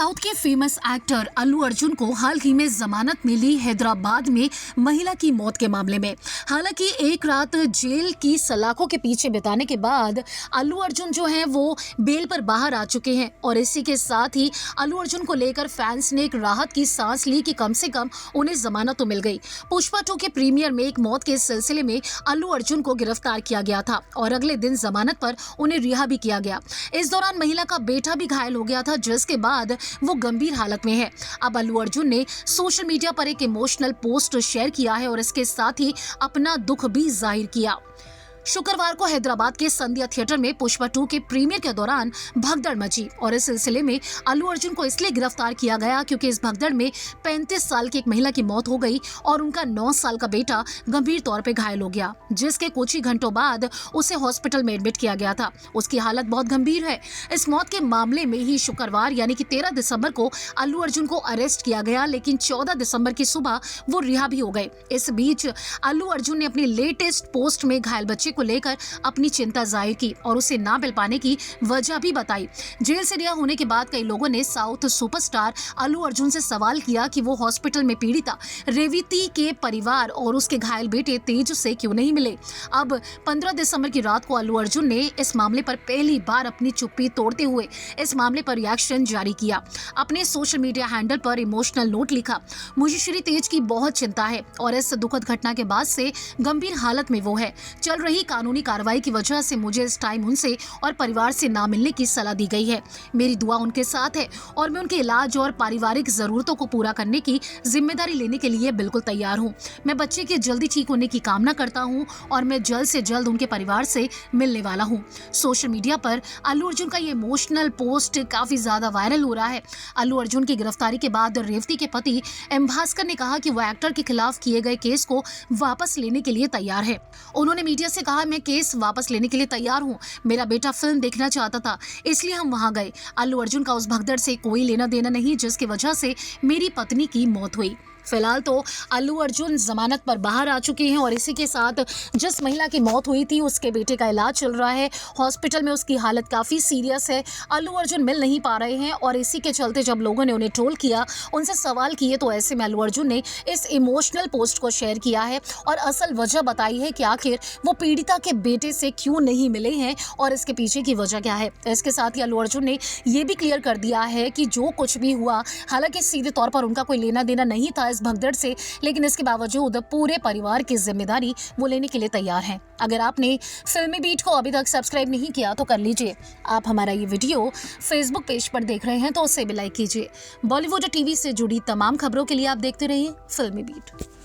South के famous actor Allu Arjun को हाल ही में जमानत मिली हैदराबाद में महिला की मौत के मामले में। हालांकि एक रात जेल की सलाखों के पीछे बिताने के बाद अल्लू अर्जुन जो है वो बेल पर बाहर आ चुके हैं और इसी के साथ ही अल्लू अर्जुन को लेकर फैंस ने एक राहत की सांस ली कि कम से कम उन्हें जमानत तो मिल गई। पुष्पा 2 के प्रीमियर में एक मौत के सिलसिले में अल्लू अर्जुन को गिरफ्तार किया गया था और अगले दिन जमानत पर उन्हें रिहा भी किया गया। इस दौरान महिला का बेटा भी घायल हो गया था, जिसके बाद वो गंभीर हालत में है। अब अल्लू अर्जुन ने सोशल मीडिया पर एक इमोशनल पोस्ट शेयर किया है और इसके साथ ही अपना दुख भी जाहिर किया। शुक्रवार को हैदराबाद के संध्या थिएटर में पुष्पा 2 के प्रीमियर के दौरान भगदड़ मची और इस सिलसिले में अल्लू अर्जुन को इसलिए गिरफ्तार किया गया क्योंकि इस भगदड़ में 35 साल की एक महिला की मौत हो गई और उनका 9 साल का बेटा गंभीर तौर पे घायल हो गया, जिसके कुछ ही घंटों बाद उसे हॉस्पिटल में एडमिट किया गया था। उसकी हालत बहुत गंभीर है। इस मौत के मामले में ही शुक्रवार यानी कि 13 दिसंबर को अल्लू अर्जुन को अरेस्ट किया गया, लेकिन 14 दिसंबर की सुबह वो रिहा भी हो गए। इस बीच अल्लू अर्जुन ने अपनी लेटेस्ट पोस्ट में घायल बच्चे को लेकर अपनी चिंता जाहिर की और उसे ना मिल पाने की वजह भी बताई। जेल से रिहा होने के बाद कई लोगों ने साउथ सुपरस्टार अल्लू अर्जुन से सवाल किया कि वो हॉस्पिटल में पीड़िता रेवती के परिवार और उसके घायल बेटे तेज से क्यों नहीं मिले। अब 15 दिसंबर की रात को अल्लू अर्जुन ने इस मामले पर पहली बार अपनी चुप्पी तोड़ते हुए इस मामले पर रिएक्शन जारी किया। अपने सोशल मीडिया हैंडल पर इमोशनल नोट लिखा, मुझे श्री तेज की बहुत चिंता है और इस दुखद घटना के बाद से गंभीर हालत में वो है। चल रही कानूनी कार्रवाई की वजह से मुझे इस टाइम उनसे और परिवार से ना मिलने की सलाह दी गई है। मेरी दुआ उनके साथ है और मैं उनके इलाज और पारिवारिक जरूरतों को पूरा करने की जिम्मेदारी लेने के लिए बिल्कुल तैयार हूँ। मैं बच्चे के जल्दी ठीक होने की कामना करता हूँ और मैं जल्द से जल्द उनके परिवार से मिलने वाला हूँ। सोशल मीडिया पर अल्लू अर्जुन का ये इमोशनल पोस्ट काफी ज्यादा वायरल हो रहा है। अल्लू अर्जुन की गिरफ्तारी के बाद रेवती के पति एम भास्कर ने कहा कि वो एक्टर के खिलाफ किए गए केस को वापस लेने के लिए तैयार है। उन्होंने मीडिया से कहा, मैं केस वापस लेने के लिए तैयार हूं। मेरा बेटा फिल्म देखना चाहता था, इसलिए हम वहां गए। अल्लू अर्जुन का उस भगदड़ से कोई लेना देना नहीं जिसकी वजह से मेरी पत्नी की मौत हुई। फिलहाल तो अल्लू अर्जुन जमानत पर बाहर आ चुके हैं और इसी के साथ जिस महिला की मौत हुई थी उसके बेटे का इलाज चल रहा है। हॉस्पिटल में उसकी हालत काफ़ी सीरियस है। अल्लू अर्जुन मिल नहीं पा रहे हैं और इसी के चलते जब लोगों ने उन्हें ट्रोल किया, उनसे सवाल किए, तो ऐसे में अल्लू अर्जुन ने इस इमोशनल पोस्ट को शेयर किया है और असल वजह बताई है कि आखिर वो पीड़िता के बेटे से क्यों नहीं मिले हैं और इसके पीछे की वजह क्या है। इसके साथ ही अल्लू अर्जुन ने ये भी क्लियर कर दिया है कि जो कुछ भी हुआ, हालांकि सीधे तौर पर उनका कोई लेना देना नहीं था इस भगदड़ से, लेकिन इसके बावजूद पूरे परिवार की जिम्मेदारी वो लेने के लिए तैयार हैं। अगर आपने फिल्मी बीट को अभी तक सब्सक्राइब नहीं किया तो कर लीजिए। आप हमारा ये वीडियो फेसबुक पेज पर देख रहे हैं तो उसे भी लाइक कीजिए। बॉलीवुड टीवी से जुड़ी तमाम खबरों के लिए आप देखते रहिए फिल्मी बीट।